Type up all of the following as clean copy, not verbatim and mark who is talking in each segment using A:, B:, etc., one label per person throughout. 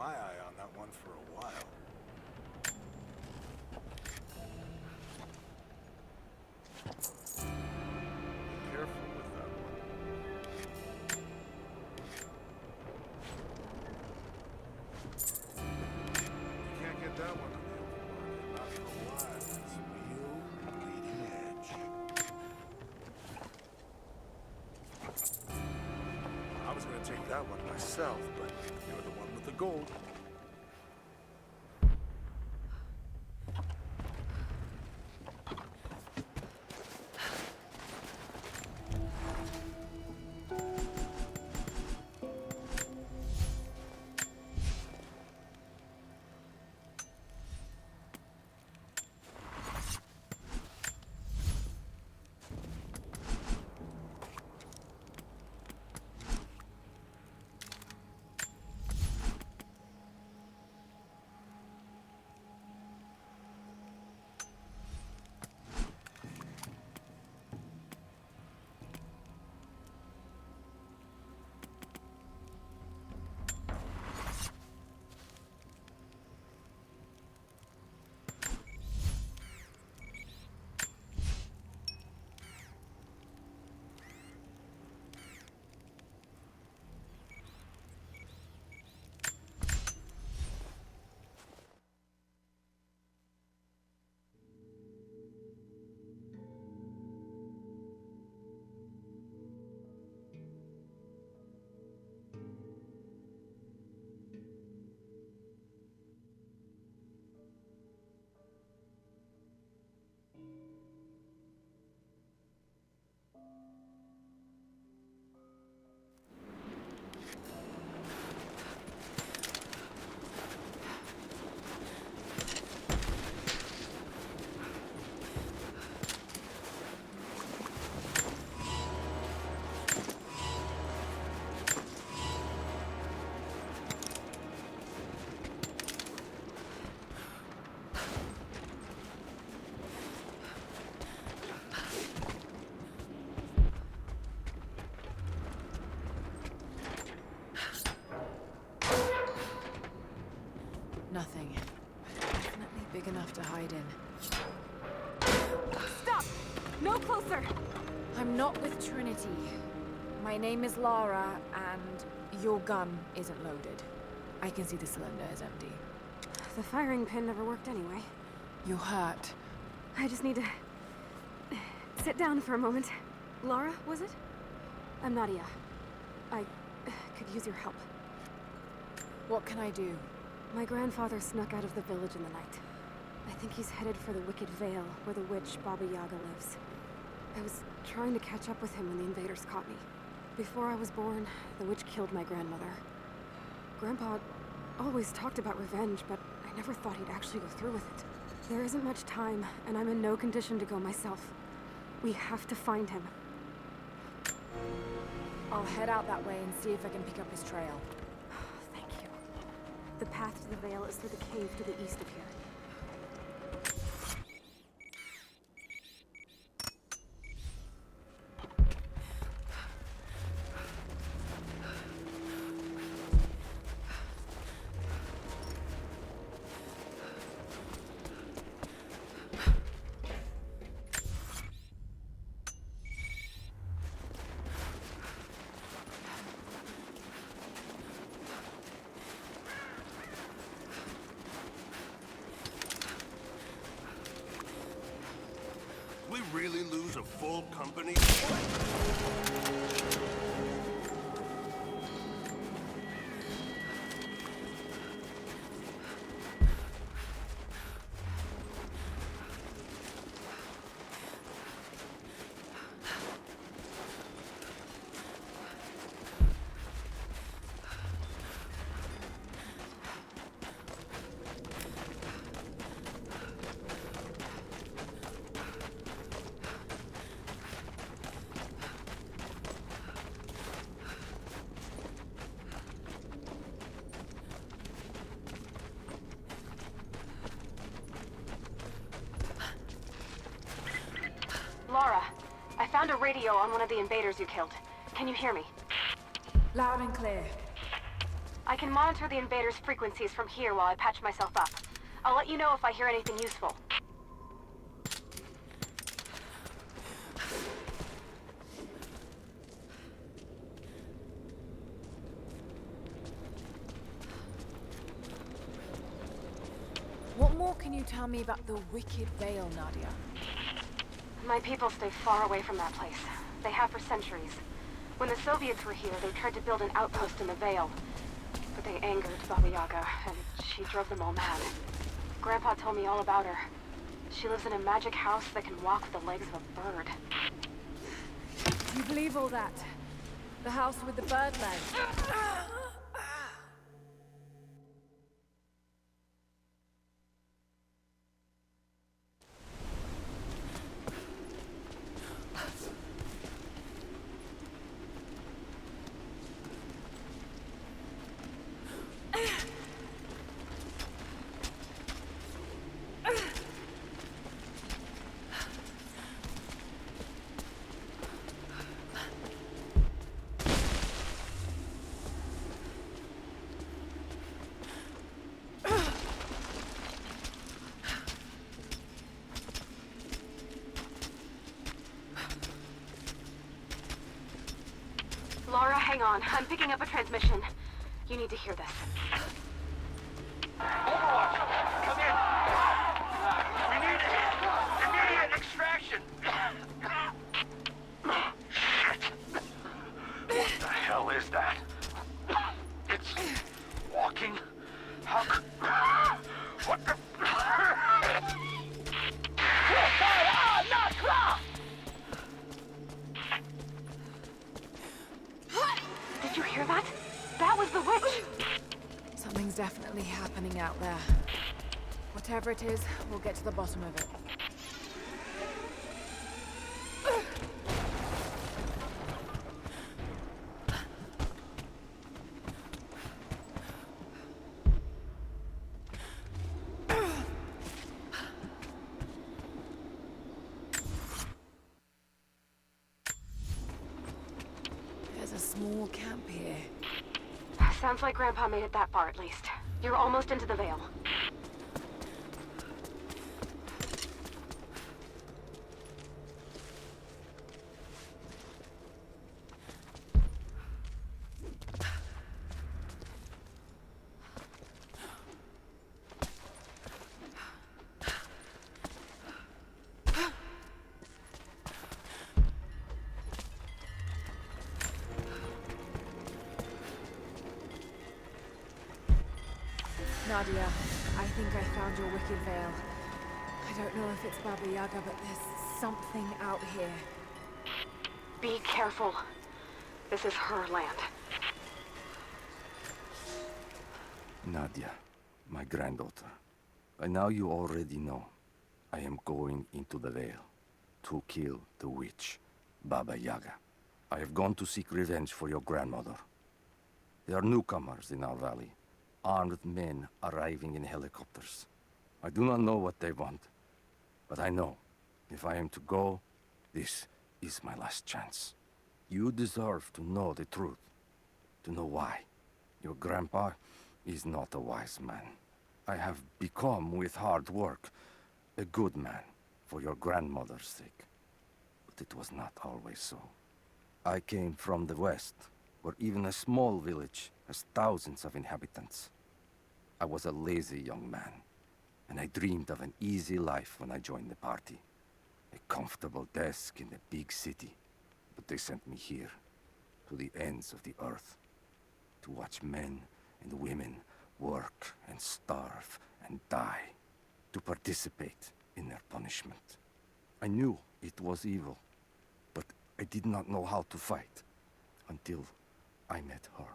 A: my eye on that one for a while. Be careful with that one. You can't get that one on the open market, not for a while. It's real bleeding edge. I was gonna take that one myself, but you're the one with the gold.
B: Nothing. Definitely big enough to hide in.
C: Stop! No closer!
B: I'm not with Trinity. My name is Lara, and your gun isn't loaded. I can see the cylinder is empty.
C: The firing pin never worked anyway.
B: You're hurt.
C: I just need to... sit down for a moment. Lara, was it? I'm Nadia. I could use your help.
B: What can I do?
C: My grandfather snuck out of the village in the night. I think he's headed for the Wicked Vale, where the witch Baba Yaga lives. I was trying to catch up with him when the invaders caught me. Before I was born, the witch killed my grandmother. Grandpa always talked about revenge, but I never thought he'd actually go through with it. There isn't much time, and I'm in no condition to go myself. We have to find him.
B: I'll head out that way and see if I can pick up his trail.
C: Thank you. The path to the Vale is through the cave to the east of here.
D: We really lose a full company?
C: Lara, I found a radio on one of the invaders you killed. Can you hear me?
B: Loud and clear.
C: I can monitor the invaders' frequencies from here while I patch myself up. I'll let you know if I hear anything useful.
B: What more can you tell me about the Wicked Veil, Nadia?
C: My people stay far away from that place. They have for centuries. When the Soviets were here, they tried to build an outpost in the Veil. But they angered Baba Yaga, and she drove them all mad. Grandpa told me all about her. She lives in a magic house that can walk with the legs of a bird.
B: Do you believe all that? The house with the bird legs?
C: Lara, hang on. I'm picking up a transmission. You need to hear this.
E: Overwatch, come in. We need immediate extraction. Shit. What the hell is that? It's walking. How could... What the...
C: Did you hear that? That was the witch!
B: Something's definitely happening out there. Whatever it is, we'll get to the bottom of it. There's a small camp here.
C: Sounds like Grandpa made it that far at least. You're almost into the Veil.
B: Nadia, I think I found your Wicked Veil. I don't know if it's Baba Yaga, but there's something out here.
C: Be careful. This is her land.
F: Nadia, my granddaughter. By now you already know. I am going into the Veil to kill the witch, Baba Yaga. I have gone to seek revenge for your grandmother. There are newcomers in our valley. Armed men arriving in helicopters. I do not know what they want, but I know if I am to go, this is my last chance. You deserve to know the truth, to know why. Your grandpa is not a wise man. I have become, with hard work, a good man for your grandmother's sake. But it was not always so. I came from the west, where even a small village has thousands of inhabitants. I was a lazy young man, and I dreamed of an easy life when I joined the party. A comfortable desk in a big city. But they sent me here, to the ends of the earth, to watch men and women work and starve and die, to participate in their punishment. I knew it was evil, but I did not know how to fight until I met her.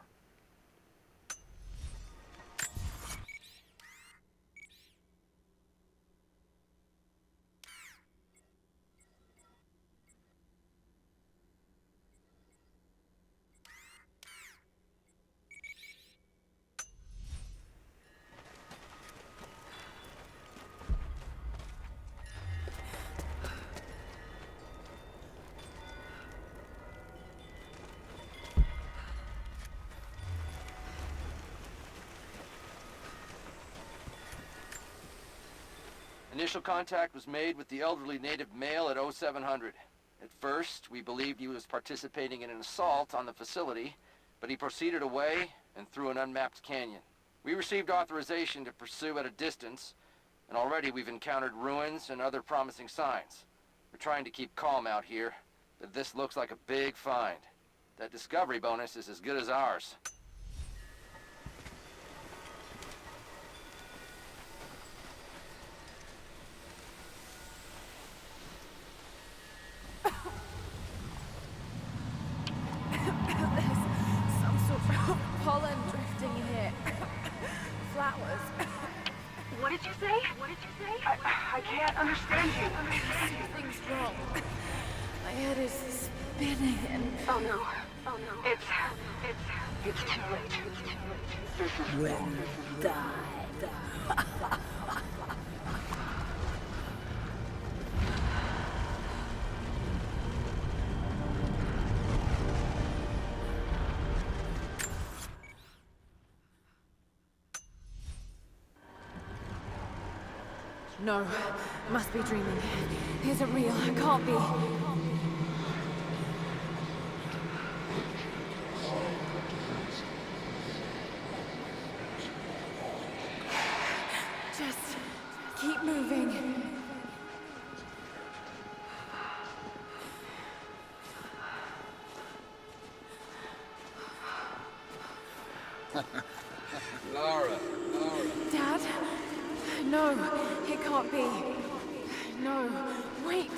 G: Initial contact was made with the elderly native male at 0700. At first, we believed he was participating in an assault on the facility, but he proceeded away and through an unmapped canyon. We received authorization to pursue at a distance, and already we've encountered ruins and other promising signs. We're trying to keep calm out here, but this looks like a big find. That discovery bonus is as good as ours.
B: Some sort of pollen drifting here. Flowers.
C: What did you say? What did you say? I can't understand you.
B: Something's wrong. My head is spinning and...
C: Oh no. Oh no. It's too late. This is wrong.
B: No, must be dreaming. Isn't real, can't be. Just keep moving.
A: Lara.
B: Dad? No, it can't be. No, wait.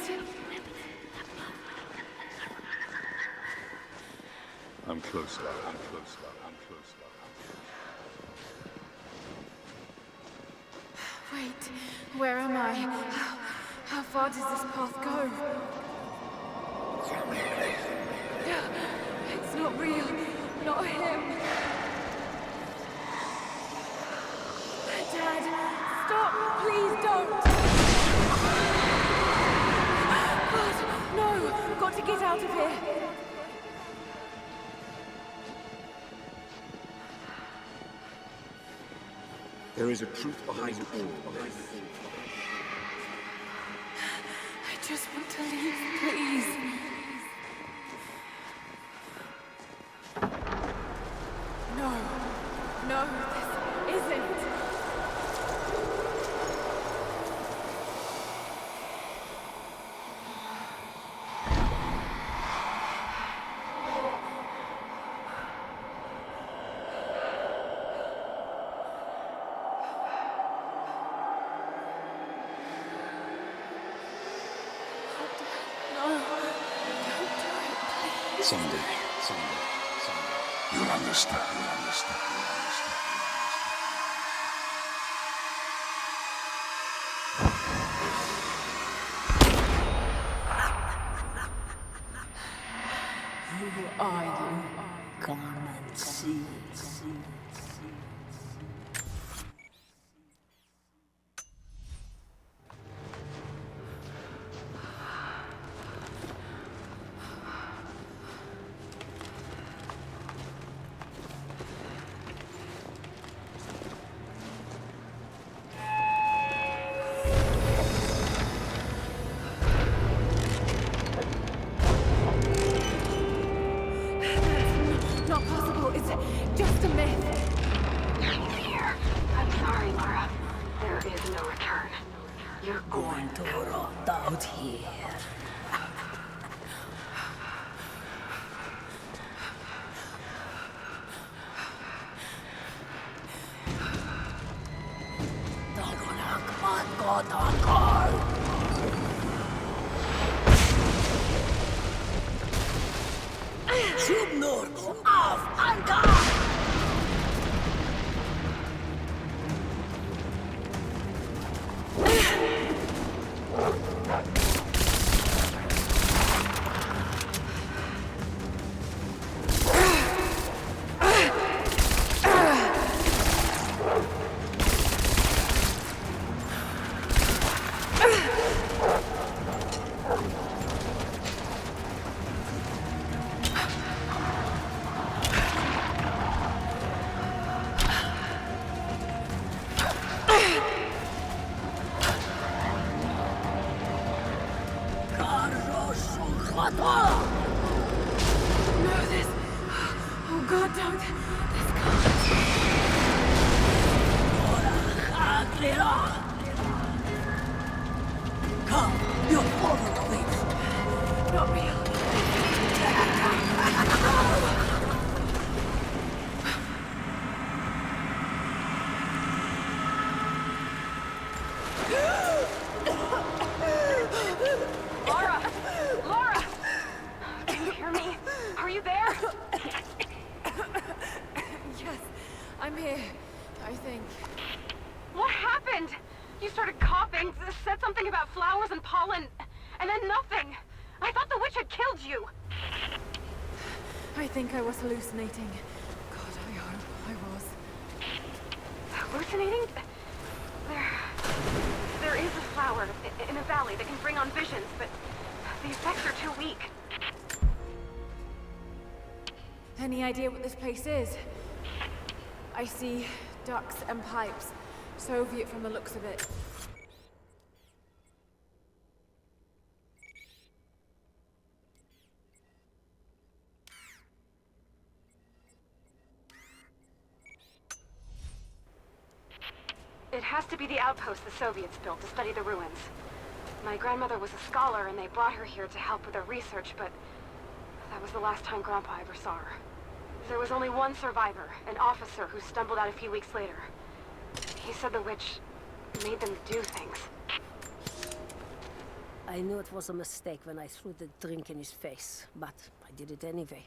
A: I'm close, Lara.
B: Wait, where am I? How far does this path go? It's not real. Not him. Dad, stop! Please don't! God, no! I've got to get out of here!
H: There is a truth behind all of this.
B: I just want to leave, please. No, this isn't.
H: Someday.
D: You'll understand.
I: Who are you? Come and see.
B: Not possible. It's just a myth.
C: Here. I'm sorry, Laura. There is no return. You're
I: Going to rot out here.
B: No, this... Oh God, don't. This can't...
I: Come, your father waits.
B: Not real.
C: Laura! Laura! Can you hear me? Are you there?
B: Yes, I'm here, I think.
C: What happened? You started coughing, said something about flowers and pollen, and then nothing. I thought the witch had killed you.
B: I think I was hallucinating. God, I hope I was.
C: Hallucinating? There is a flower in a valley that can bring on visions, but the effects are too weak.
B: Any idea what this place is? I see ducks and pipes. Soviet from the looks of it.
C: It has to be the outpost the Soviets built to study the ruins. My grandmother was a scholar and they brought her here to help with her research, but that was the last time Grandpa ever saw her. There was only one survivor, an officer who stumbled out a few weeks later. He said the witch made them do things.
I: I knew it was a mistake when I threw the drink in his face, but I did it anyway.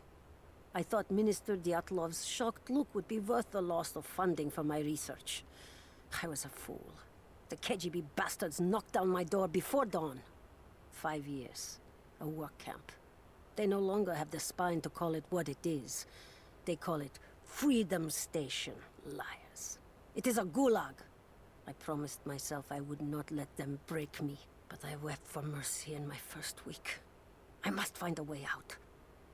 I: I thought Minister Dyatlov's shocked look would be worth the loss of funding for my research. I was a fool. The KGB bastards knocked down my door before dawn. 5 years. A work camp. They no longer have the spine to call it what it is. They call it Freedom Station. Liars. It is a gulag. I promised myself I would not let them break me, but I wept for mercy in my first week. I must find a way out.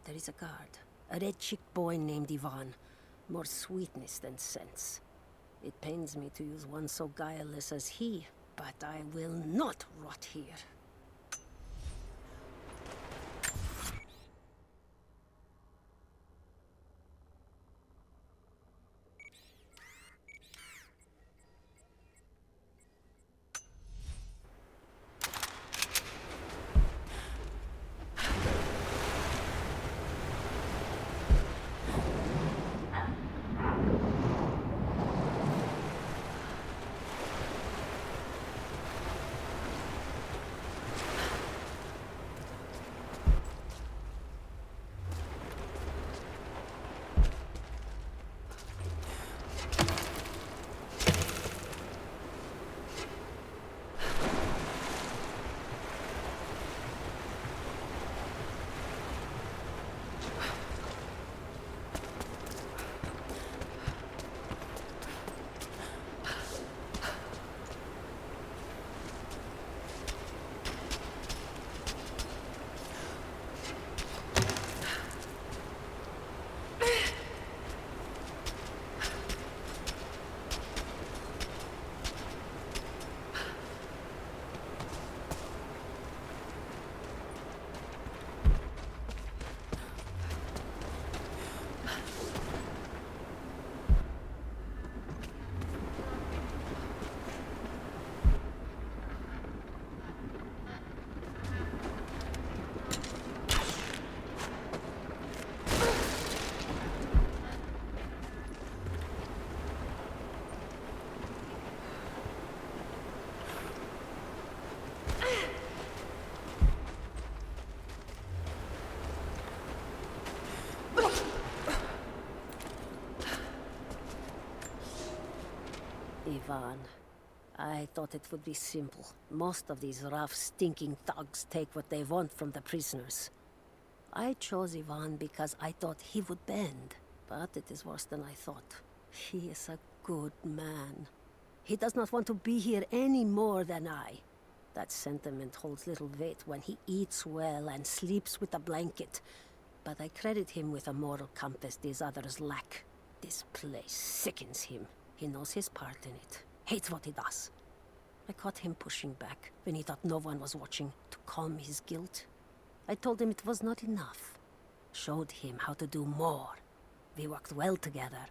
I: There is a guard. A red-cheeked boy named Ivan. More sweetness than sense. It pains me to use one so guileless as he, but I will not rot here. Ivan, I thought it would be simple. Most of these rough, stinking thugs take what they want from the prisoners. I chose Ivan because I thought he would bend. But it is worse than I thought. He is a good man. He does not want to be here any more than I. That sentiment holds little weight when he eats well and sleeps with a blanket. But I credit him with a moral compass these others lack. This place sickens him. He knows his part in it. Hates what he does. I caught him pushing back when he thought no one was watching to calm his guilt. I told him it was not enough. Showed him how to do more. We worked well together.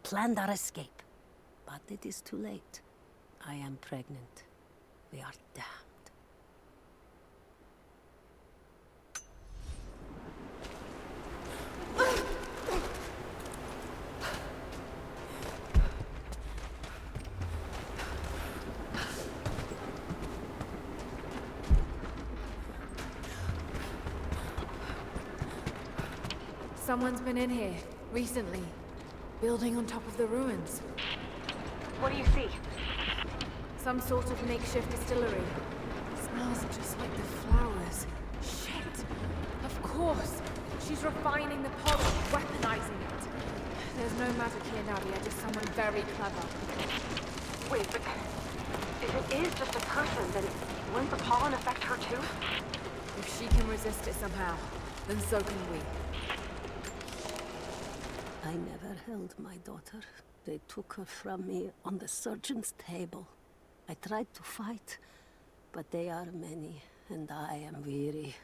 I: Planned our escape. But it is too late. I am pregnant. We are damned.
B: Someone's been in here, recently. Building on top of the ruins.
C: What do you see?
B: Some sort of makeshift distillery. Smells just like the flowers. Shit! Of course! She's refining the pollen, weaponizing it. There's no magic here, Nadia, just someone very clever.
C: Wait, but if it is just a person, then wouldn't the pollen affect her too?
B: If she can resist it somehow, then so can we.
I: I never held my daughter. They took her from me on the surgeon's table. I tried to fight, but they are many, and I am weary.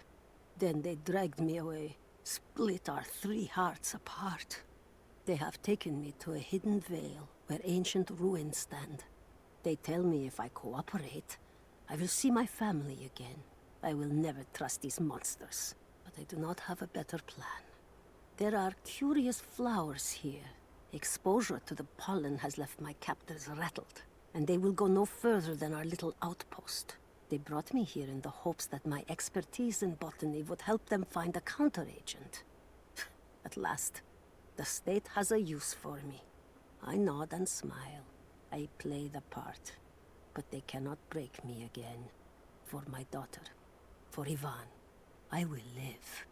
I: Then they dragged me away, split our 3 hearts apart. They have taken me to a hidden vale where ancient ruins stand. They tell me if I cooperate, I will see my family again. I will never trust these monsters, but I do not have a better plan. There are curious flowers here. Exposure to the pollen has left my captors rattled, and they will go no further than our little outpost. They brought me here in the hopes that my expertise in botany would help them find a counteragent. At last, the state has a use for me. I nod and smile. I play the part. But they cannot break me again. For my daughter, for Ivan, I will live.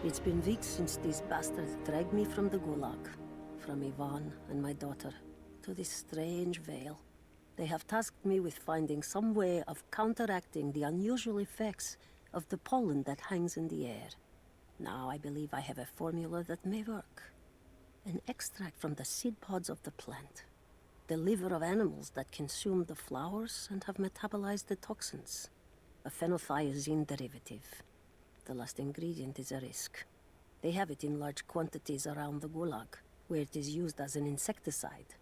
I: It's been weeks since these bastards dragged me from the Gulag, from Ivan and my daughter, to this strange vale. They have tasked me with finding some way of counteracting the unusual effects of the pollen that hangs in the air. Now I believe I have a formula that may work. An extract from the seed pods of the plant. The liver of animals that consume the flowers and have metabolized the toxins. A phenothiazine derivative. The last ingredient is a risk. They have it in large quantities around the Gulag, where it is used as an insecticide.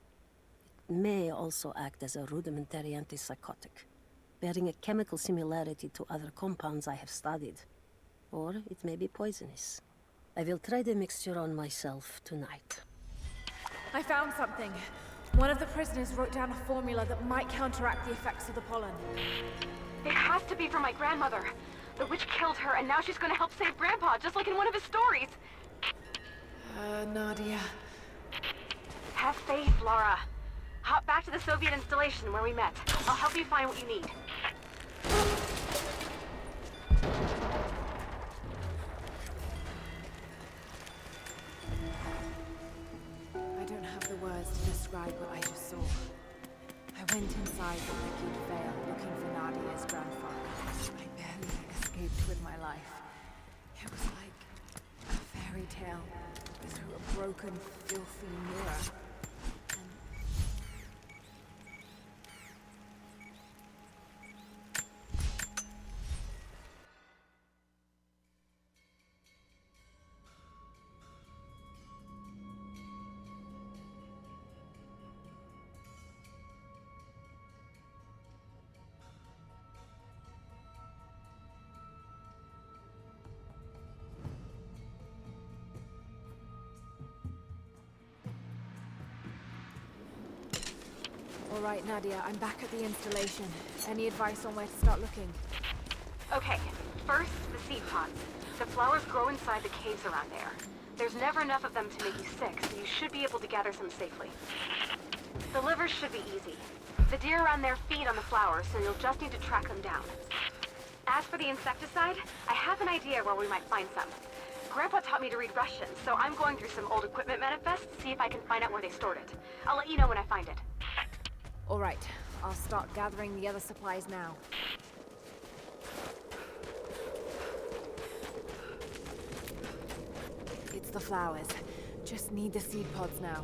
I: It may also act as a rudimentary antipsychotic, bearing a chemical similarity to other compounds I have studied. Or it may be poisonous. I will try the mixture on myself tonight.
B: I found something. One of the prisoners wrote down a formula that might counteract the effects of the pollen.
C: It has to be from my grandmother. The witch killed her, and now she's gonna help save Grandpa, just like in one of his stories.
B: Nadia.
C: Have faith, Laura. Hop back to the Soviet installation where we met. I'll help you find what you need.
B: I don't have the words to describe what I just saw. I went inside the wicked vale looking for Nadia's grandfather. I barely escaped with my life. It was like a fairy tale through a broken, filthy mirror. All right, Nadia, I'm back at the installation. Any advice on where to start looking?
C: Okay, first, the seed pods. The flowers grow inside the caves around there. There's never enough of them to make you sick, so you should be able to gather some safely. The livers should be easy. The deer around there feed on the flowers, so you'll just need to track them down. As for the insecticide, I have an idea where we might find some. Grandpa taught me to read Russian, so I'm going through some old equipment manifests to see if I can find out where they stored it. I'll let you know when I find it.
B: All right, I'll start gathering the other supplies now. It's the flowers. Just need the seed pods now.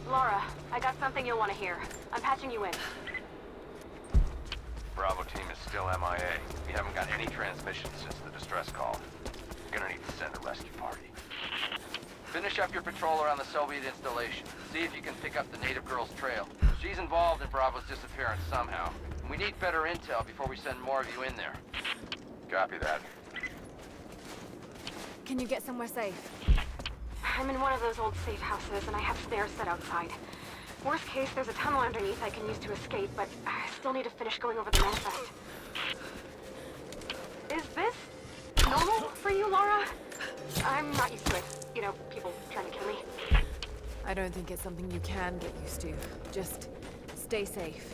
C: Laura, I got something you'll want to hear. I'm patching you in.
G: Bravo team is still MIA. We haven't got any transmissions since the distress call. You're gonna need to send a rescue party. Finish up your patrol around the Soviet installation. See if you can pick up the native girl's trail. She's involved in Bravo's disappearance somehow. And we need better intel before we send more of you in there. Copy that.
B: Can you get somewhere safe?
C: I'm in one of those old safe houses, and I have stairs set outside. Worst case, there's a tunnel underneath I can use to escape, but I still need to finish going over the manifest. Is this normal for you, Laura? I'm not used to it. You know, people trying to kill me.
B: I don't think it's something you can get used to. Just stay safe.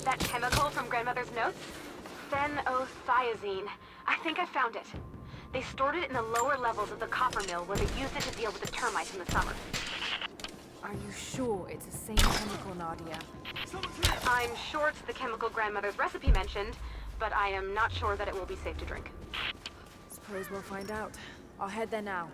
C: That chemical from Grandmother's notes? Phenothiazine. I think I found it. They stored it in the lower levels of the copper mill where they used it to deal with the termites in the summer.
B: Are you sure it's the same chemical, Nadia?
C: I'm sure it's the chemical Grandmother's recipe mentioned, but I am not sure that it will be safe to drink.
B: Suppose we'll find out. I'll head there now.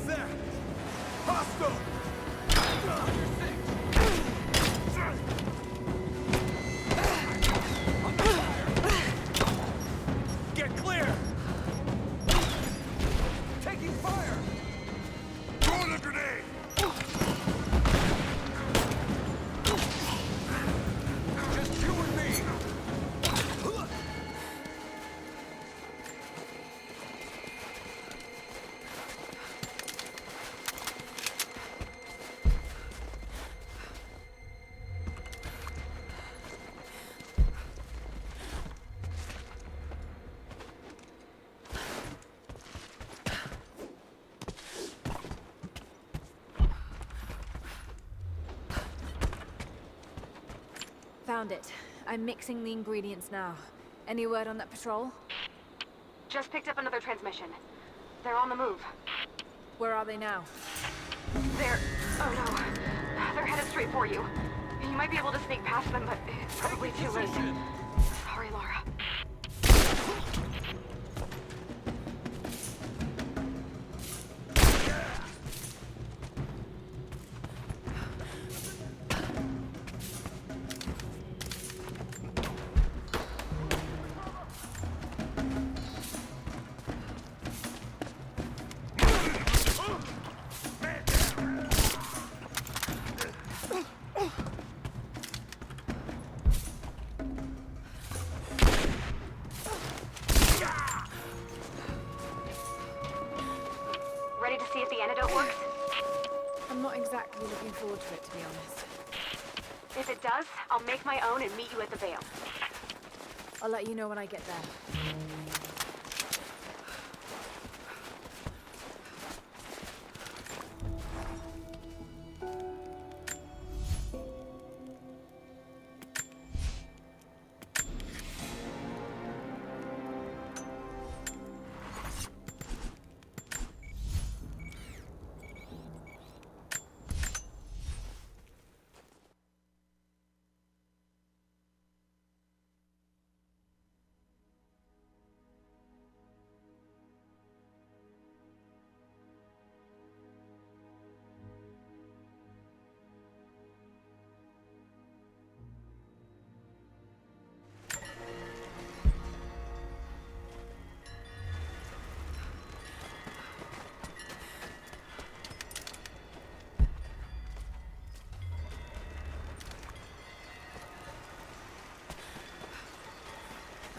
A: was that? Hostile! Get clear! Taking fire!
D: Throwing a grenade!
A: Just you and me!
B: Found it. I'm mixing the ingredients now. Any word on that patrol?
C: Just picked up another transmission. They're on the move.
B: Where are they now?
C: They're... oh no. They're headed straight for you. You might be able to sneak past them, but it's probably too late. Sorry, Laura. Ready to see if the antidote works?
B: I'm not exactly looking forward to it, to be honest.
C: If it does, I'll make my own and meet you at the Vale.
B: I'll let you know when I get there.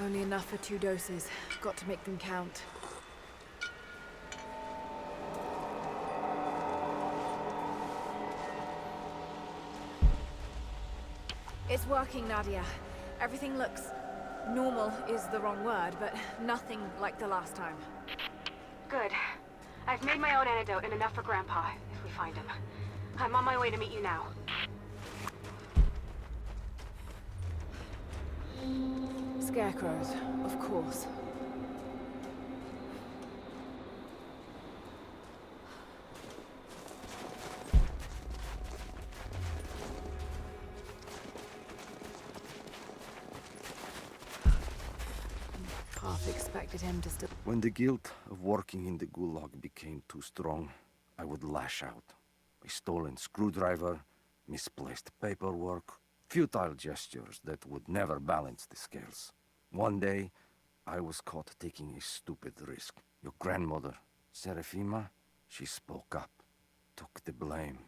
B: Only enough for 2 doses. Got to make them count. It's working, Nadia. Everything looks... normal is the wrong word, but nothing like the last time.
C: Good. I've made my own antidote and enough for Grandpa, if we find him. I'm on my way to meet you now.
B: Scarecrows, of course. Half expected him to still...
F: When the guilt of working in the gulag became too strong, I would lash out. A stolen screwdriver, misplaced paperwork, futile gestures that would never balance the scales. One day, I was caught taking a stupid risk. Your grandmother, Serafima, she spoke up, took the blame.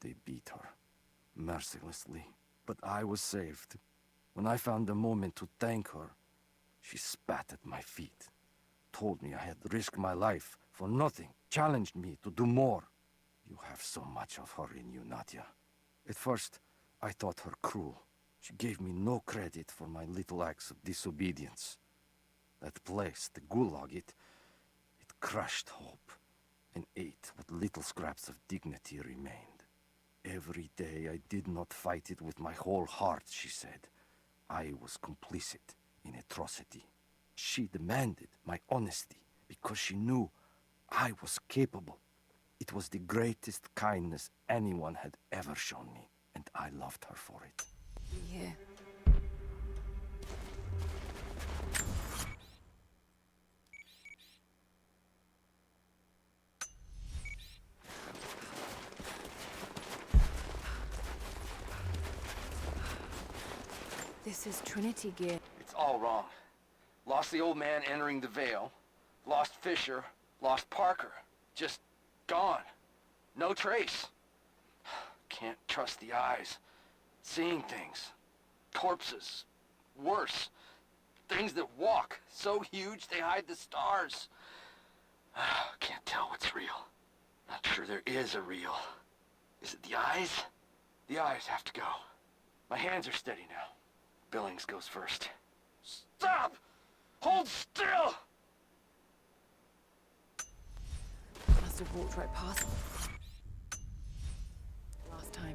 F: They beat her, mercilessly. But I was saved. When I found the moment to thank her, she spat at my feet, told me I had risked my life for nothing, challenged me to do more. You have so much of her in you, Nadia. At first, I thought her cruel. She gave me no credit for my little acts of disobedience. That place, the gulag, it crushed hope and ate what little scraps of dignity remained. Every day I did not fight it with my whole heart, she said. I was complicit in atrocity. She demanded my honesty because she knew I was capable. It was the greatest kindness anyone had ever shown me, and I loved her for it.
B: Yeah. This is Trinity gear.
G: It's all wrong. Lost the old man entering the Vale. Lost Fisher. Lost Parker. Just gone. No trace. Can't trust the eyes. Seeing things. Corpses. Worse. Things that walk. So huge they hide the stars. Can't tell what's real. Not sure there is a real. Is it the eyes? The eyes have to go. My hands are steady now. Billings goes first. Stop! Hold still!
B: Must have walked right past them. Last time.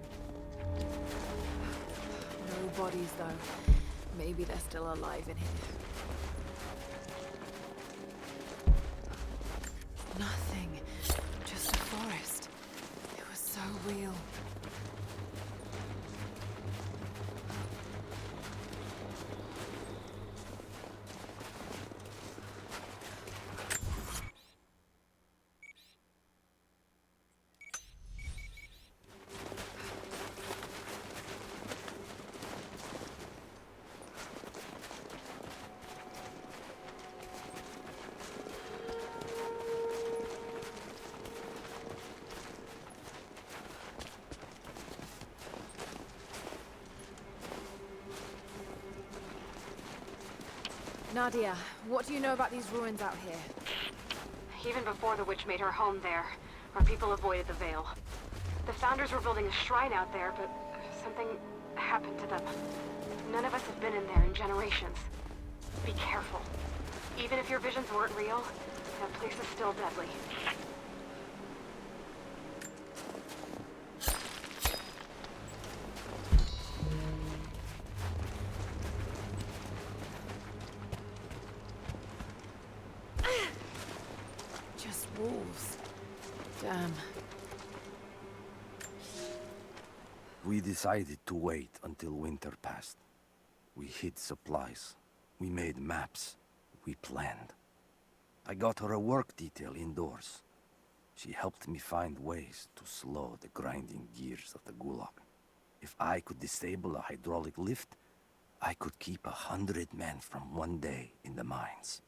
B: No bodies, though. Maybe they're still alive in here. Nothing. Just a forest. It was so real. Nadia, what do you know about these ruins out here?
C: Even before the witch made her home there, our people avoided the Vale. The Founders were building a shrine out there, but something happened to them. None of us have been in there in generations. Be careful. Even if your visions weren't real, that place is still deadly.
B: Just wolves. Damn.
F: We decided to wait until winter passed. We hid supplies. We made maps. We planned. I got her a work detail indoors. She helped me find ways to slow the grinding gears of the Gulag. If I could disable a hydraulic lift, I could keep 100 men from one day in the mines.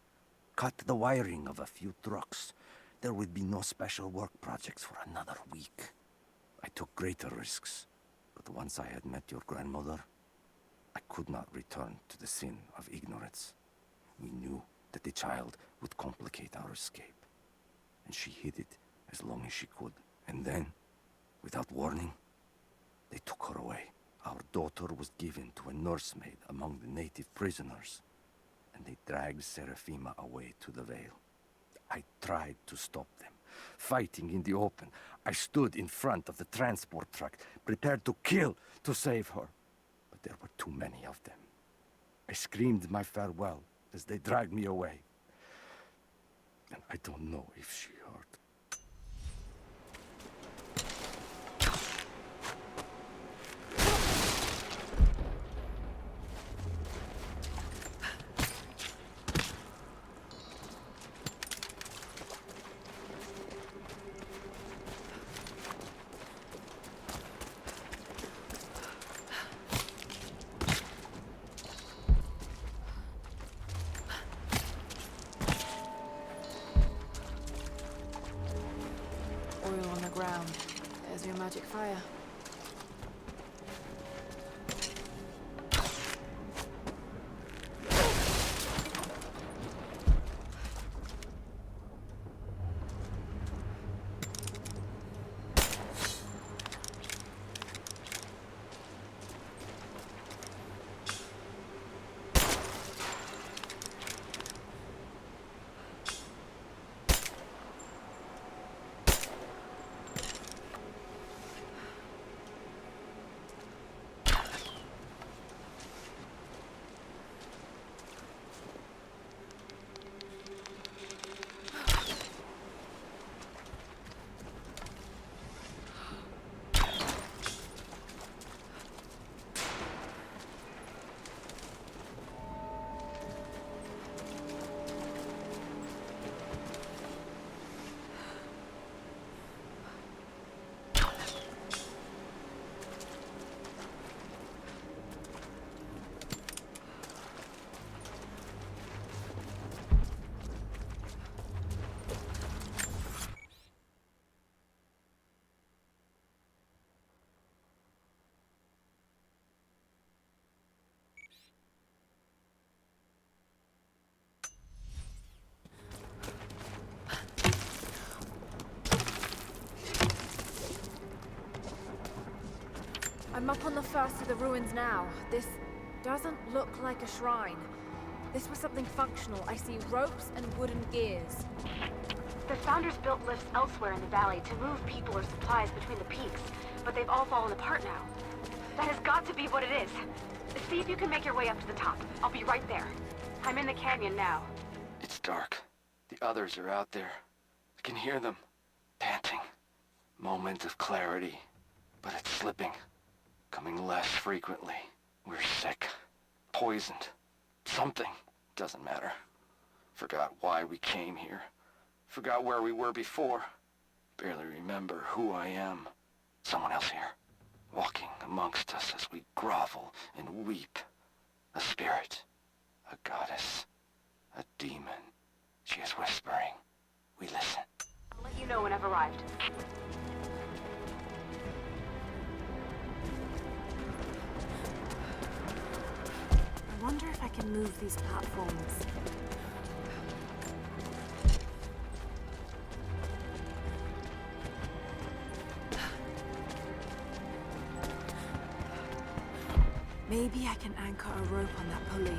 F: Cut the wiring of a few trucks. There would be no special work projects for another week. I took greater risks, but once I had met your grandmother, I could not return to the sin of ignorance. We knew that the child would complicate our escape, and she hid it as long as she could. And then, without warning, they took her away. Our daughter was given to a nursemaid among the native prisoners, and they dragged Seraphima away to the Vale. I tried to stop them, fighting in the open. I stood in front of the transport truck, prepared to kill to save her. But there were too many of them. I screamed my farewell as they dragged me away. And I don't know if she heard.
B: Oil on the ground. There's your magic fire. I'm up on the first of the ruins now. This doesn't look like a shrine. This was something functional. I see ropes and wooden gears.
C: The Founders built lifts elsewhere in the valley to move people or supplies between the peaks, but they've all fallen apart now. That has got to be what it is. See if you can make your way up to the top. I'll be right there. I'm in the canyon now.
G: It's dark. The others are out there. I can hear them, panting. Moment of clarity, but it's slipping. Coming less frequently. We're sick. Poisoned. Something. Doesn't matter. Forgot why we came here. Forgot where we were before. Barely remember who I am. Someone else here. Walking amongst us as we grovel and weep. A spirit. A goddess. A demon. She is whispering. We listen.
C: I'll let you know when I've arrived.
B: I wonder if I can move these platforms. Maybe I can anchor a rope on that pulley.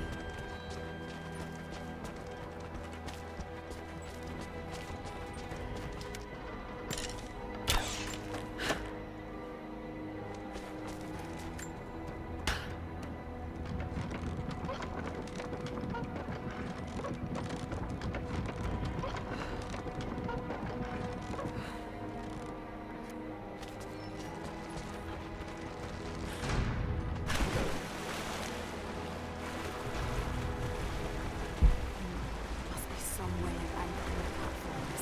B: Must be some way of anchoring the platforms.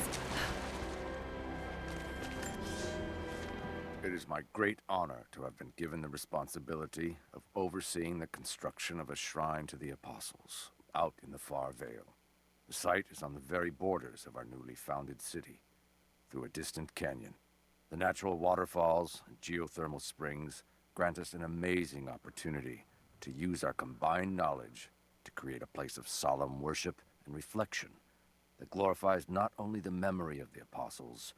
F: It is my great honor to have been given the responsibility of overseeing the construction of a shrine to the Apostles, out in the far Vale. The site is on the very borders of our newly founded city, through a distant canyon. The natural waterfalls and geothermal springs grant us an amazing opportunity to use our combined knowledge to create a place of solemn worship and reflection that glorifies not only the memory of the Apostles,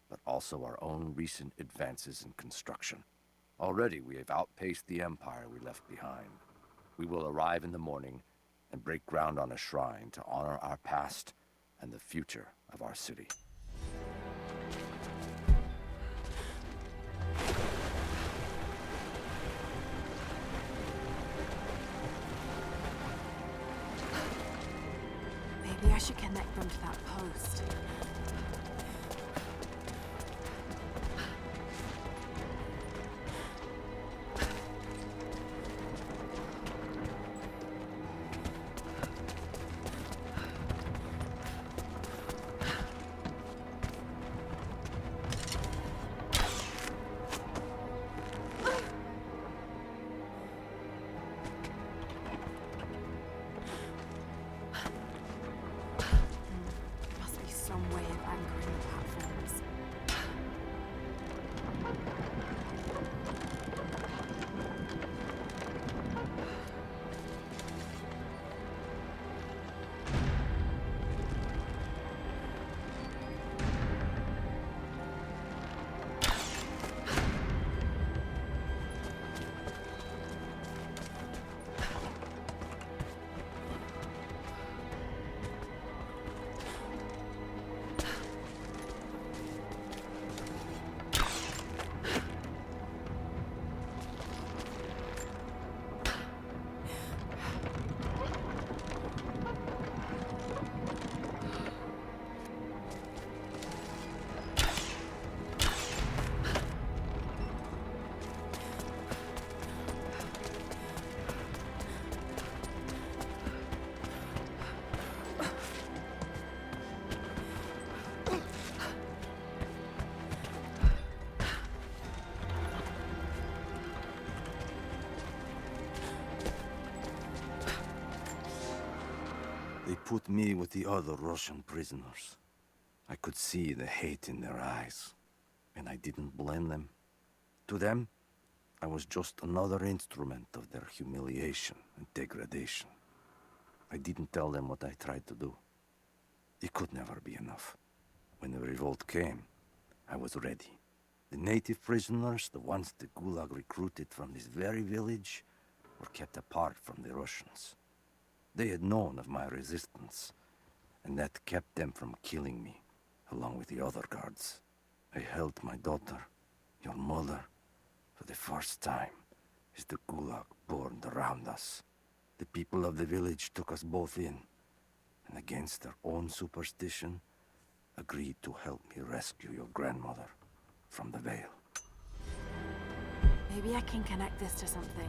F: but also our own recent advances in construction. Already we have outpaced the empire we left behind. We will arrive in the morning and break ground on a shrine to honor our past and the future of our city.
B: Maybe I should connect them to that post. Must be some way of anchoring the platforms.
F: They put me with the other Russian prisoners. I could see the hate in their eyes, and I didn't blame them. To them, I was just another instrument of their humiliation and degradation. I didn't tell them what I tried to do. It could never be enough. When the revolt came, I was ready. The native prisoners, the ones the Gulag recruited from this very village, were kept apart from the Russians. They had known of my resistance, and that kept them from killing me, along with the other guards. I held my daughter, your mother, for the first time, as the Gulag burned around us. The people of the village took us both in, and against their own superstition, agreed to help me rescue your grandmother from the Veil.
B: Maybe I can connect this to something.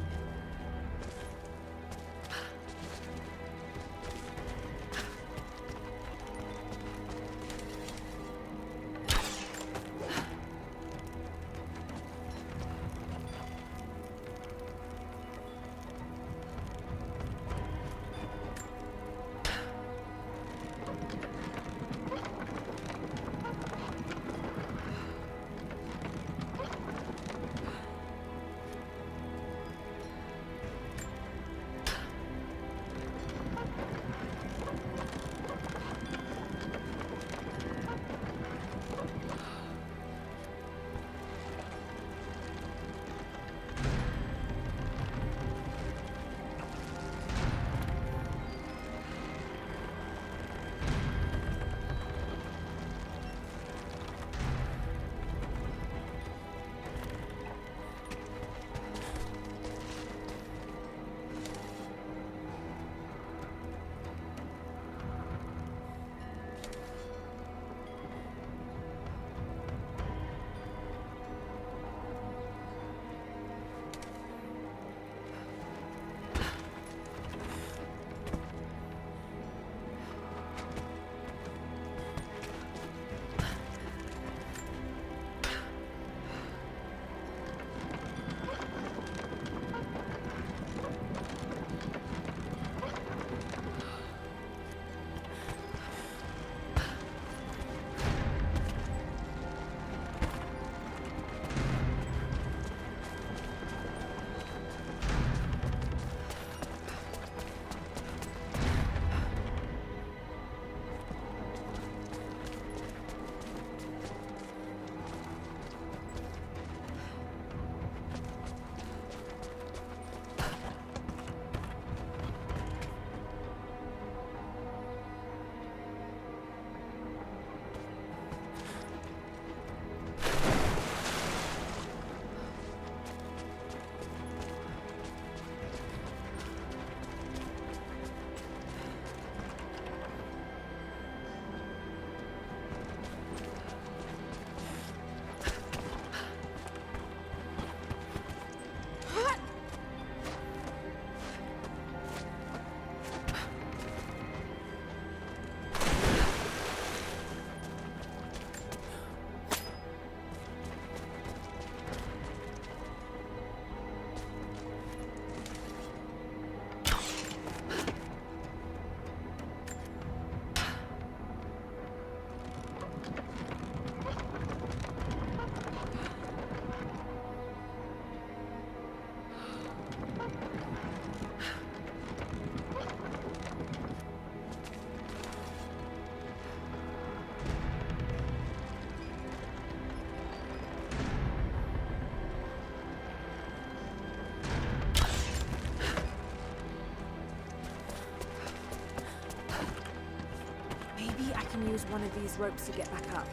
B: I can use one of these ropes to get back up.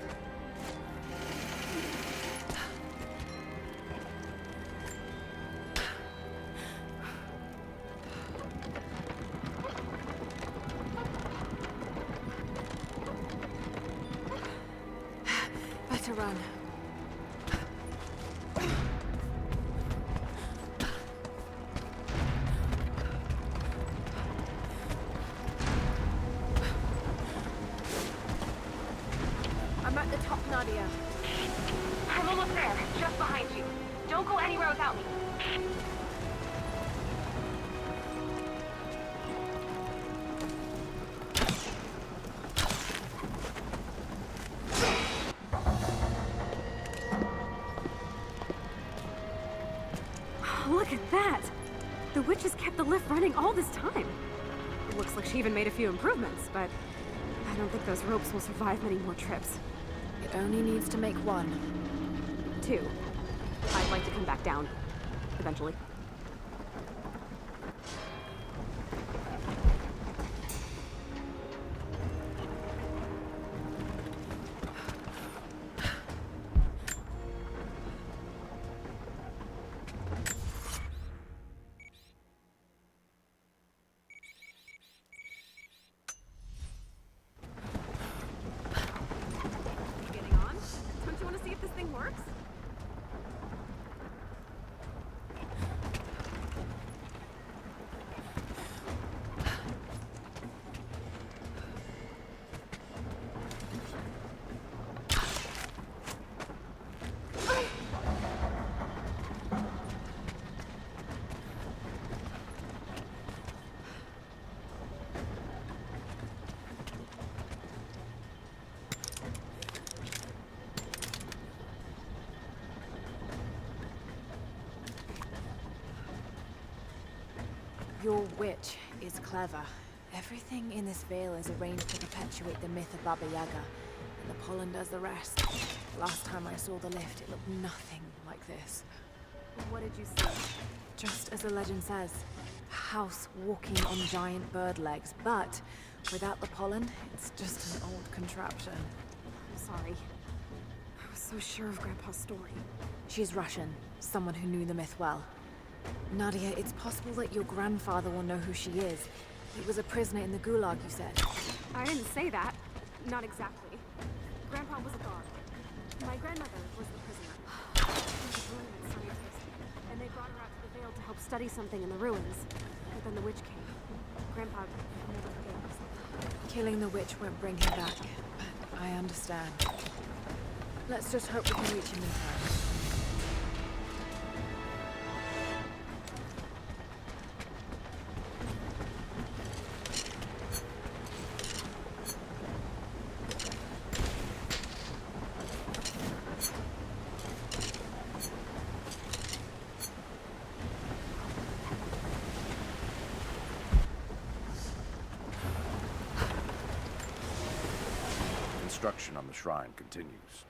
B: Better run. I'm at the top, Nadia.
C: I'm almost there, just behind you. Don't go anywhere without me.
J: Look at that! The witch has kept the lift running all this time. It looks like she even made a few improvements, but I don't think those ropes will survive many more trips.
B: It only needs to make one.
J: too. I'd like to come back down. Eventually. Getting on? Don't you want to see if this thing works?
B: Your witch is clever. Everything in this veil is arranged to perpetuate the myth of Baba Yaga, and the pollen does the rest. Last time I saw the lift, it looked nothing like this.
J: What did you see?
B: Just as the legend says, a house walking on giant bird legs, but without the pollen, it's just an old contraption.
J: I'm sorry. I was so sure of Grandpa's story.
B: She's Russian, someone who knew the myth well. Nadia, it's possible that your grandfather will know who she is. He was a prisoner in the Gulag, you said.
J: I didn't say that. Not exactly. Grandpa was a guard. My grandmother was the prisoner. She was a brilliant scientist, and they brought her out to the Vale to help study something in the ruins. But then the witch came. Grandpa never forgave us.
B: Killing the witch won't bring him back, but I understand. Let's just hope we can reach him in time.
F: Construction on the shrine continues.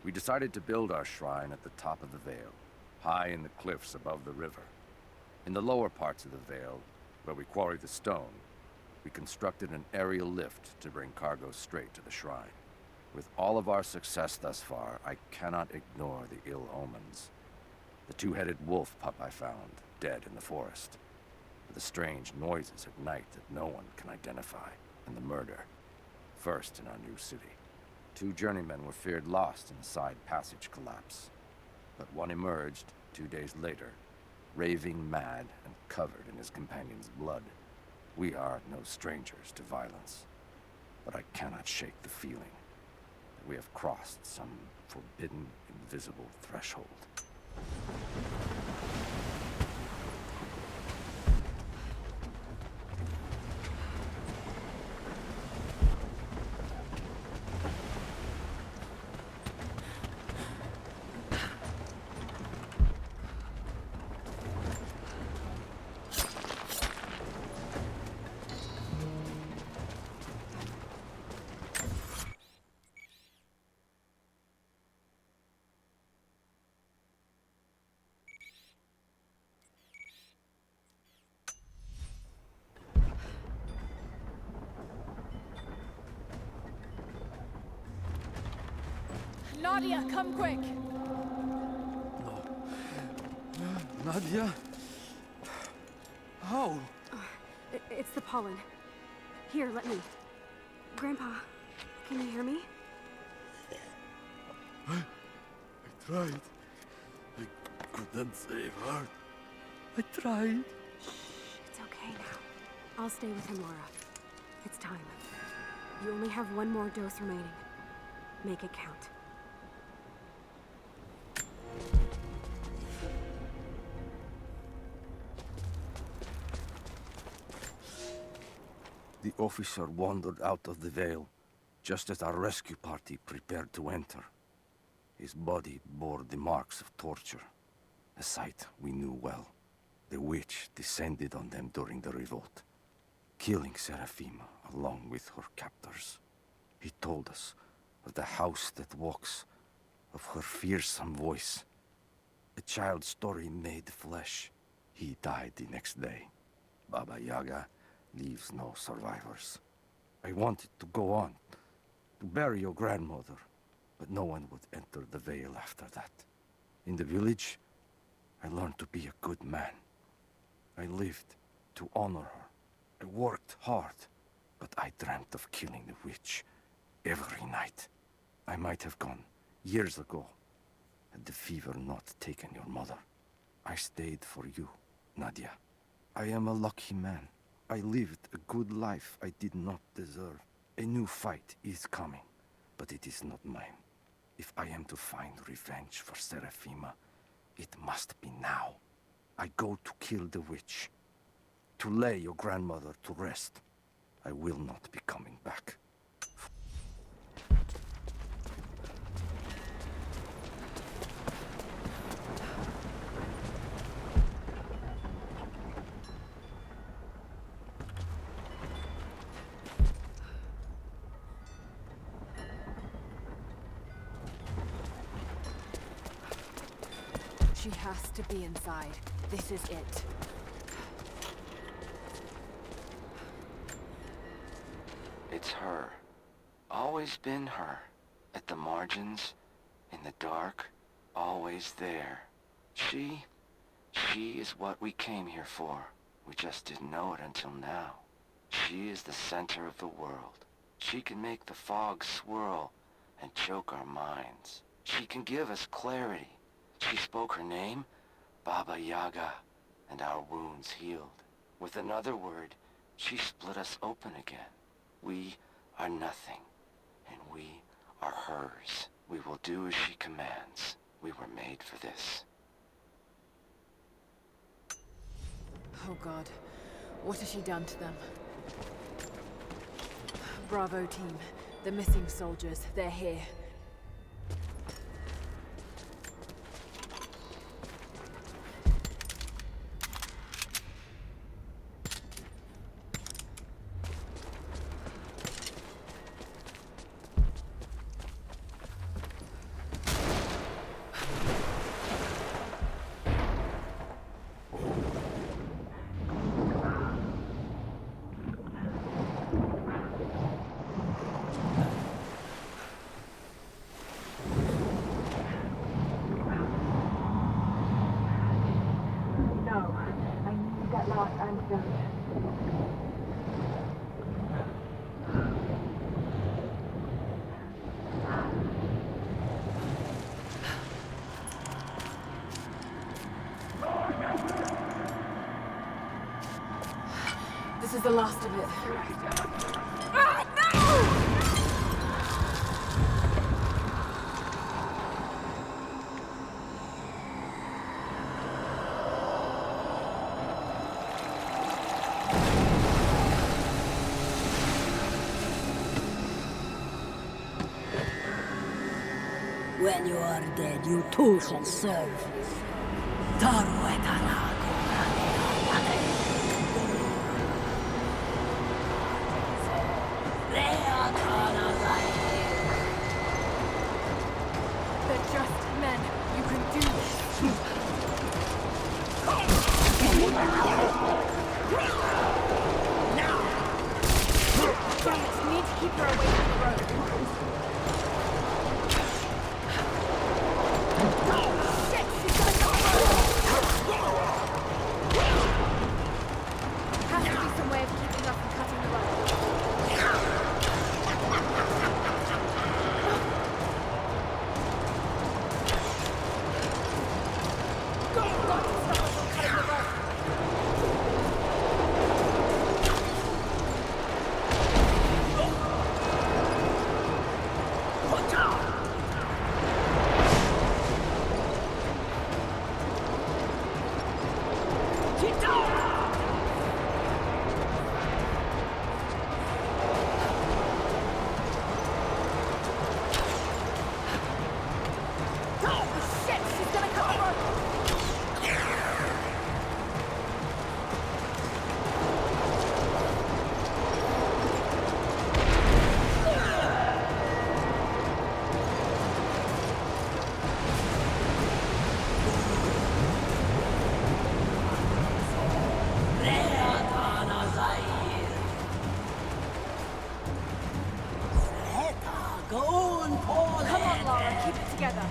F: We decided to build our shrine at the top of the Vale, high in the cliffs above the river. In the lower parts of the Vale, where we quarried the stone, we constructed an aerial lift to bring cargo straight to the shrine. With all of our success thus far, I cannot ignore the ill omens. The two-headed wolf pup I found, dead in the forest. The strange noises at night that no one can identify, and the murder. First in our new city. 2 journeymen were feared lost in a side passage collapse. But one emerged 2 days later, raving mad and covered in his companion's blood. We are no strangers to violence, but I cannot shake the feeling that we have crossed some forbidden, invisible threshold.
B: Nadia, come quick!
F: Nadia? How?
J: It's the pollen. Here, let me. Grandpa, can you hear me?
F: I tried. I couldn't save her. I tried.
J: Shh, it's okay now. I'll stay with him, Laura. It's time. You only have one more dose remaining. Make it count.
F: The officer wandered out of the Vale, just as our rescue party prepared to enter. His body bore the marks of torture, a sight we knew well. The witch descended on them during the revolt, killing Seraphima along with her captors. He told us of the house that walks of her fearsome voice. A child's story made flesh. He died the next day. Baba Yaga leaves no survivors. I wanted to go on, to bury your grandmother, but no one would enter the Vale after that. In the village, I learned to be a good man. I lived to honor her. I worked hard, but I dreamt of killing the witch every night. I might have gone years ago, had the fever not taken your mother. I stayed for you, Nadia. I am a lucky man. I lived a good life I did not deserve. A new fight is coming, but it is not mine. If I am to find revenge for Seraphima, it must be now. I go to kill the witch, to lay your grandmother to rest. I will not be coming back.
B: She has to be inside. This is it.
G: It's her. Always been her. At the margins, in the dark, always there. She is what we came here for. We just didn't know it until now. She is the center of the world. She can make the fog swirl and choke our minds. She can give us clarity. She spoke her name, Baba Yaga, and our wounds healed. With another word, she split us open again. We are nothing, and we are hers. We will do as she commands. We were made for this.
B: Oh God, what has she done to them? Bravo team, the missing soldiers, they're here. This is the last of it. Ah, no!
I: When you are dead, you too shall serve.
B: They're just men. You can do this. Damn it, need to keep her away from the road. Shit, she's gonna come road. Has to be some way of keeping us from cutting the road. Lara. Keep it together.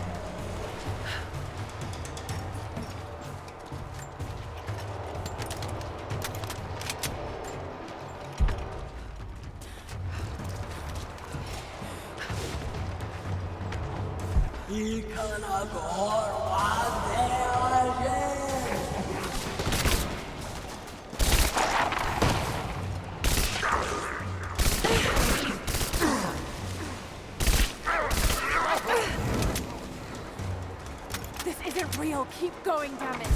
B: This isn't real. Keep going, damn it.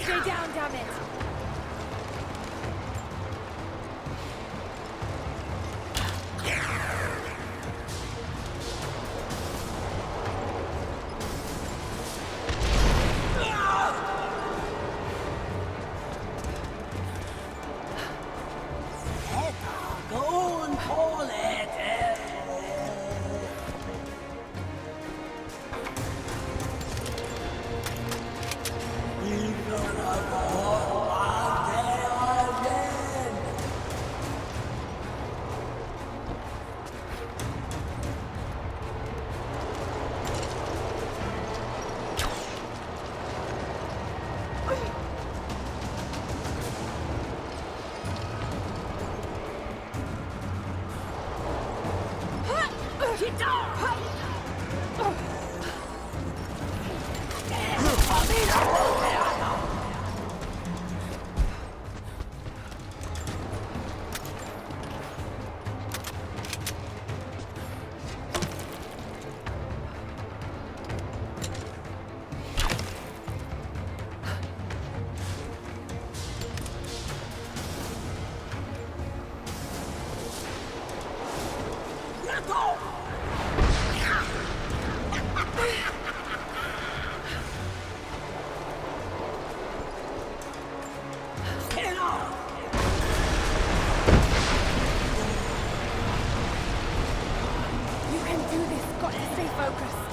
B: Stay down, damn it. You can do this. Got to stay focused.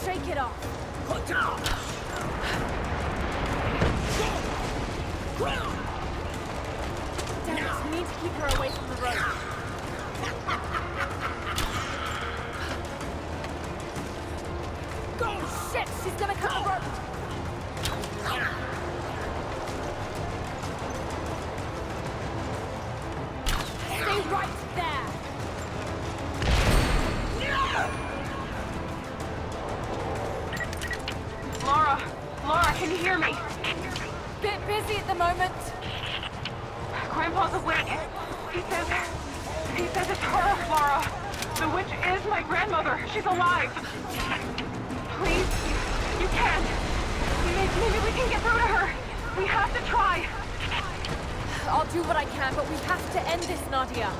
B: Shake it off. Damn it, we need to keep her away from the road. Go! Shit, she's gonna cut the rope. Stay right there.
J: Laura, can you hear me?
B: Bit busy at the moment.
J: Grandpa's awake. He says it's her, Laura. The witch is my grandmother. She's alive. Please, you can. Maybe we can get through to her. We have to try.
B: I'll do what I can, but we have to end this, Nadia.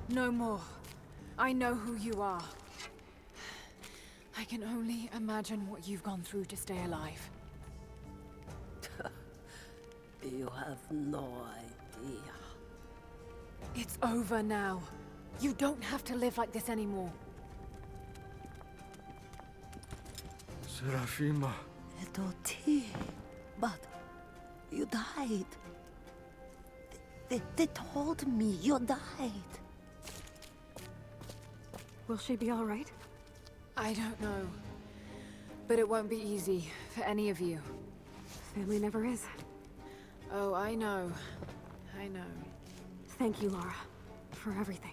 B: No more. I know who you are. I can only imagine what you've gone through to stay alive.
I: You have no idea.
B: It's over now. You don't have to live like this anymore.
F: Serafima.
I: Edoti, but you died. They told me you died.
C: Will she be all right?
B: I don't know. But it won't be easy for any of you.
C: Family never is.
B: Oh, I know. I know.
C: Thank you, Lara, for everything.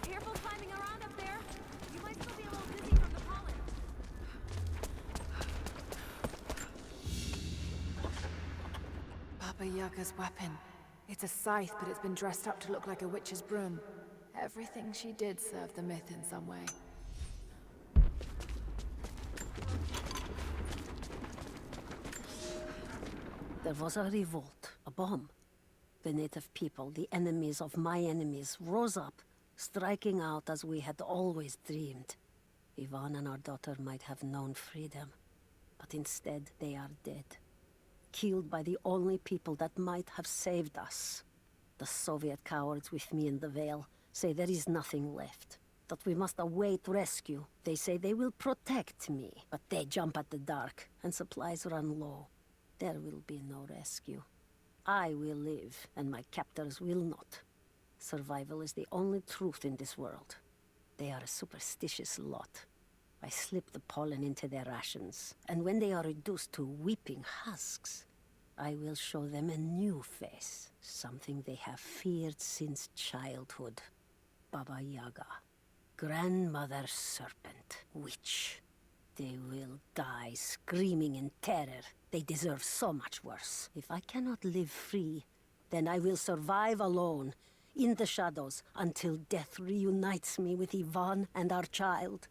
J: Careful climbing around up there. You might still be a little dizzy from the pollen.
B: Baba Yaga's weapon. It's a scythe, but it's been dressed up to look like a witch's broom. Everything she did served the myth in some way.
I: There was a revolt, a bomb. The native people, the enemies of my enemies, rose up, striking out as we had always dreamed. Ivan and our daughter might have known freedom, but instead they are dead. Killed by the only people that might have saved us. The Soviet cowards with me in the Vale say there is nothing left, that we must await rescue. They say they will protect me, but they jump at the dark, and supplies run low. There will be no rescue. I will live, and my captors will not. Survival is the only truth in this world. They are a superstitious lot. I slip the pollen into their rations, and when they are reduced to weeping husks, I will show them a new face, something they have feared since childhood. Baba Yaga, grandmother serpent, witch. They will die screaming in terror. They deserve so much worse. If I cannot live free, then I will survive alone, in the shadows, until death reunites me with Ivan and our child.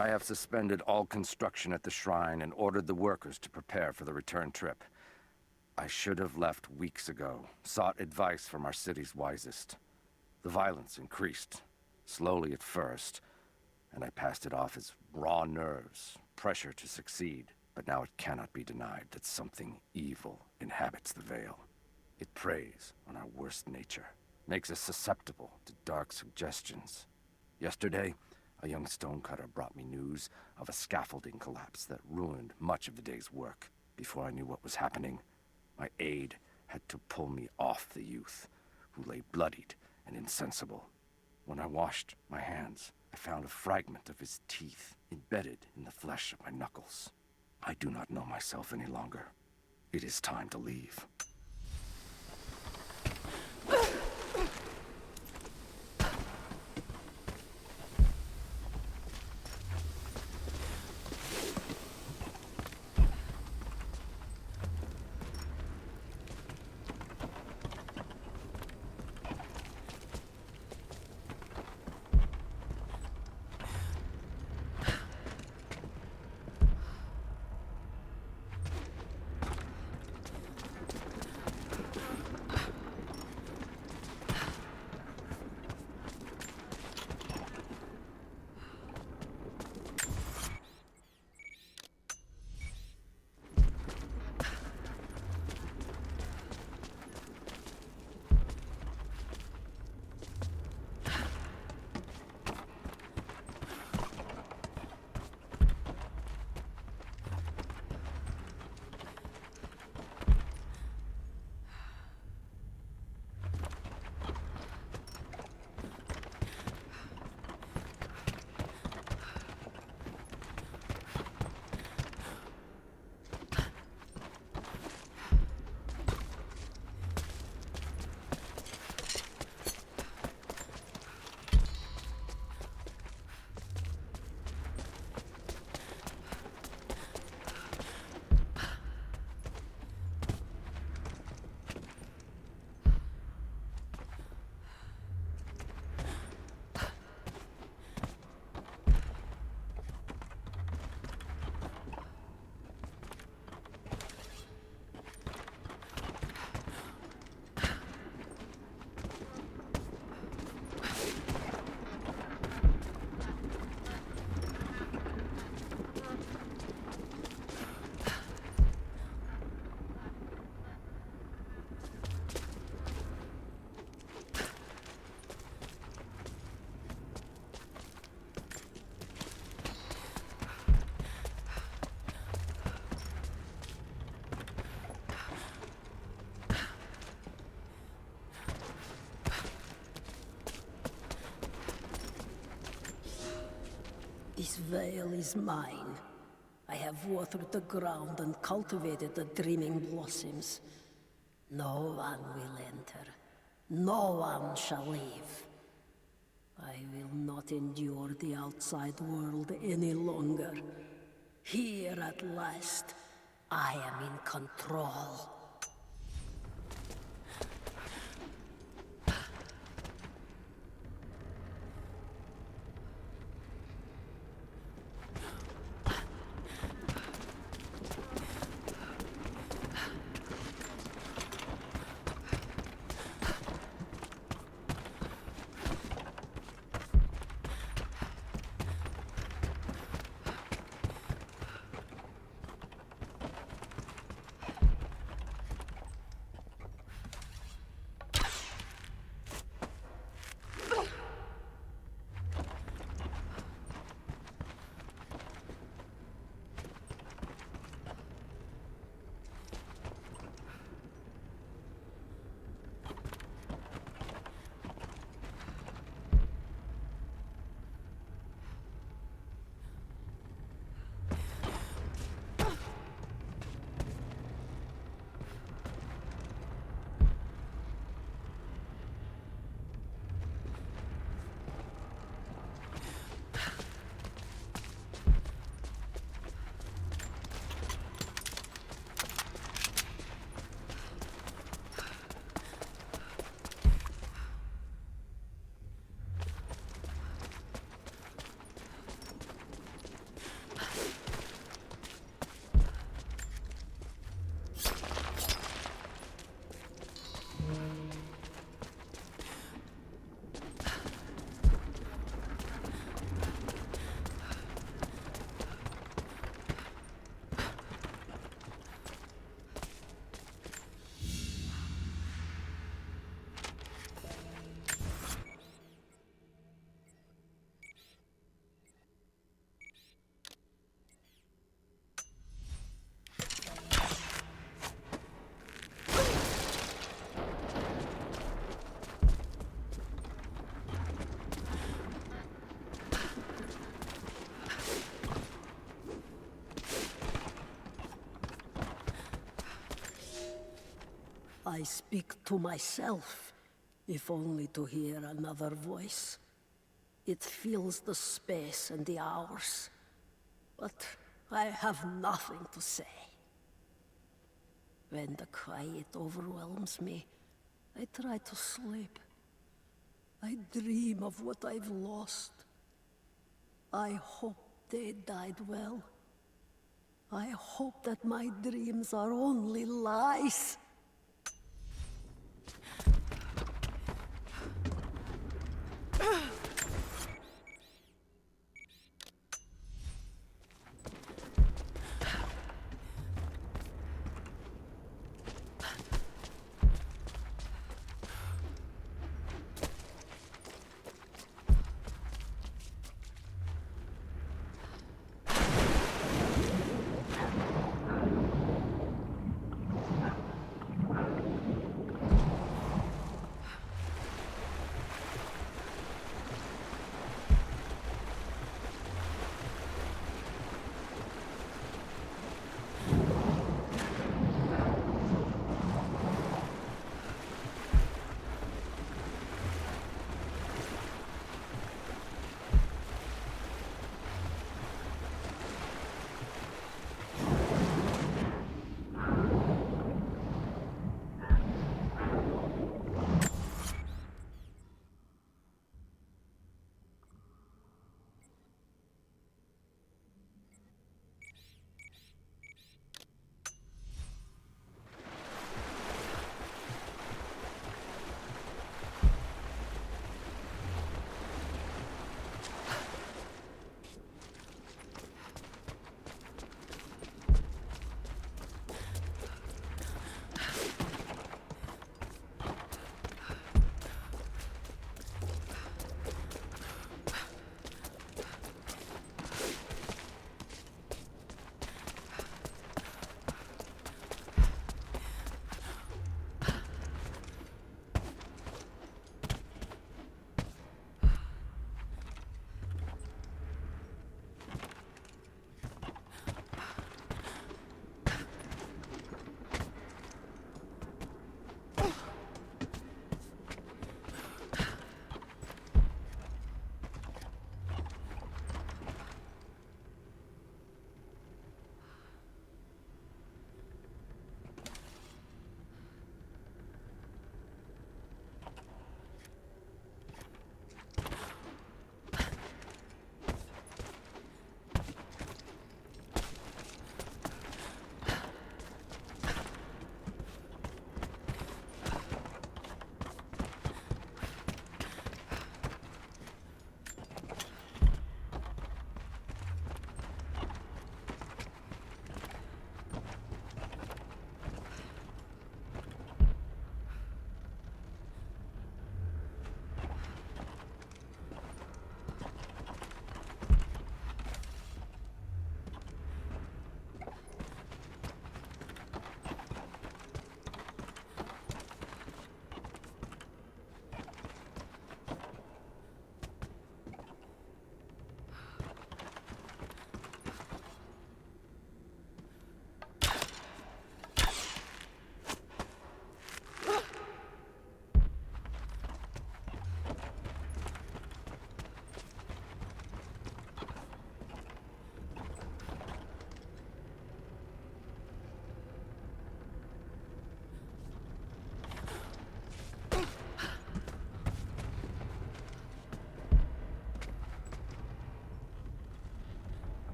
F: I have suspended all construction at the shrine and ordered the workers to prepare for the return trip. I should have left weeks ago, sought advice from our city's wisest. The violence increased, slowly at first, and I passed it off as raw nerves, pressure to succeed. But now it cannot be denied that something evil inhabits the Vale. It preys on our worst nature, makes us susceptible to dark suggestions. Yesterday, a young stonecutter brought me news of a scaffolding collapse that ruined much of the day's work. Before I knew what was happening, my aide had to pull me off the youth, who lay bloodied and insensible. When I washed my hands, I found a fragment of his teeth embedded in the flesh of my knuckles. I do not know myself any longer. It is time to leave.
I: This veil is mine. I have watered the ground and cultivated the dreaming blossoms. No one will enter. No one shall leave. I will not endure the outside world any longer. Here at last, I am in control. I speak to myself, if only to hear another voice. It fills the space and the hours, but I have nothing to say. When the quiet overwhelms me, I try to sleep. I dream of what I've lost. I hope they died well. I hope that my dreams are only lies.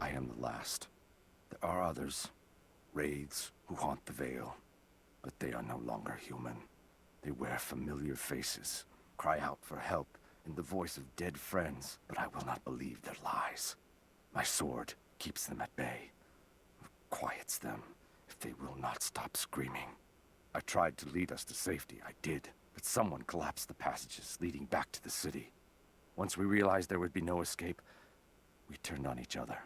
F: I am the last. There are others, wraiths who haunt the Vale, but they are no longer human. They wear familiar faces, cry out for help in the voice of dead friends, but I will not believe their lies. My sword keeps them at bay, quiets them if they will not stop screaming. I tried to lead us to safety, I did, but someone collapsed the passages leading back to the city. Once we realized there would be no escape, we turned on each other.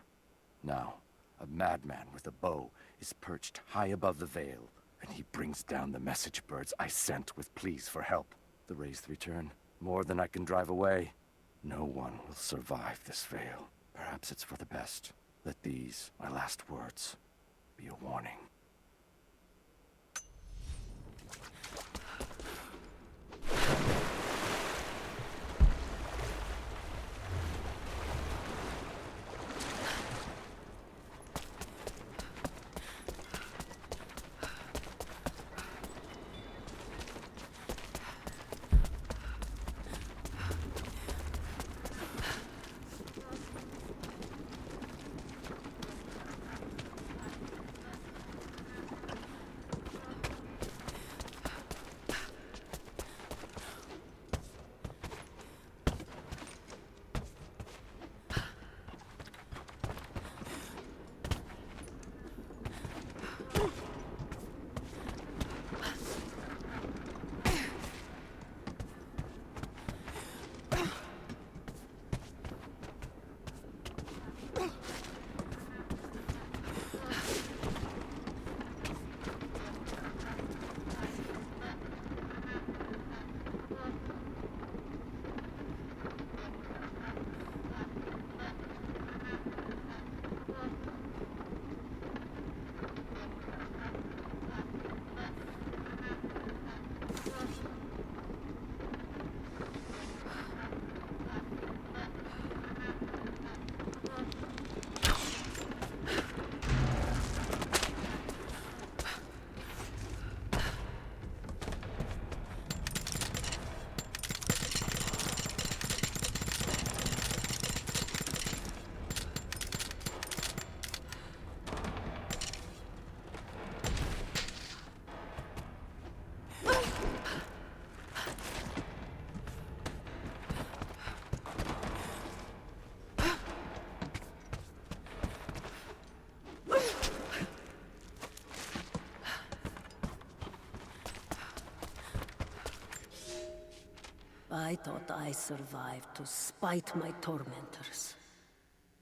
F: Now, a madman with a bow is perched high above the Vale, and he brings down the message birds I sent with pleas for help. The wraiths return, more than I can drive away. No one will survive this Vale. Perhaps it's for the best. Let these, my last words, be a warning.
I: I thought I survived to spite my tormentors.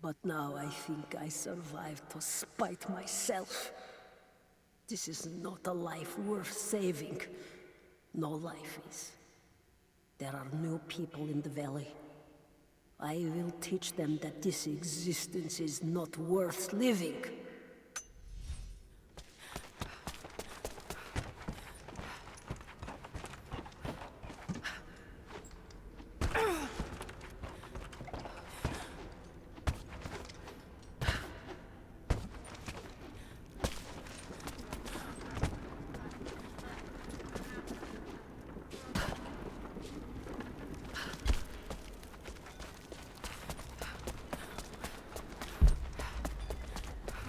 I: But now I think I survived to spite myself. This is not a life worth saving. No life is. There are new people in the valley. I will teach them that this existence is not worth living.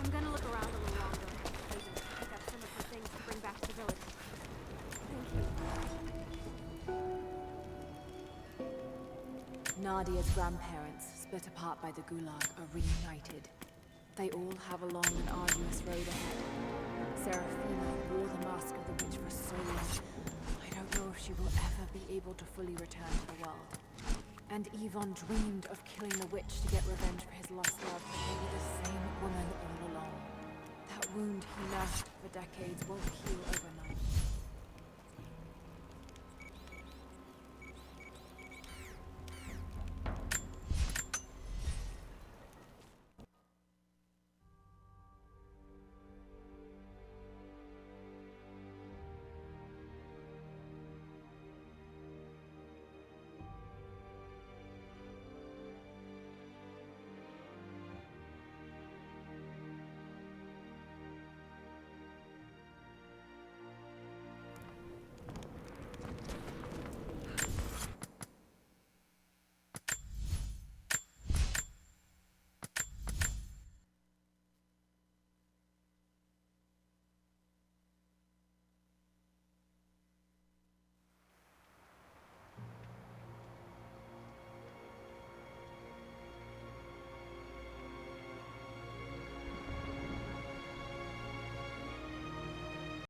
J: I'm gonna look around a little longer. Maybe pick up some of the things to bring back to the village. Thank you.
B: Nadia's grandparents, split apart by the Gulag, are reunited. They all have a long and arduous road ahead. Serafina wore the mask of the witch for so long. I don't know if she will ever be able to fully return to the world. And Yvonne dreamed of killing the witch to get revenge for his lost love, but they were the same woman all along. That wound he nursed for decades won't heal overnight.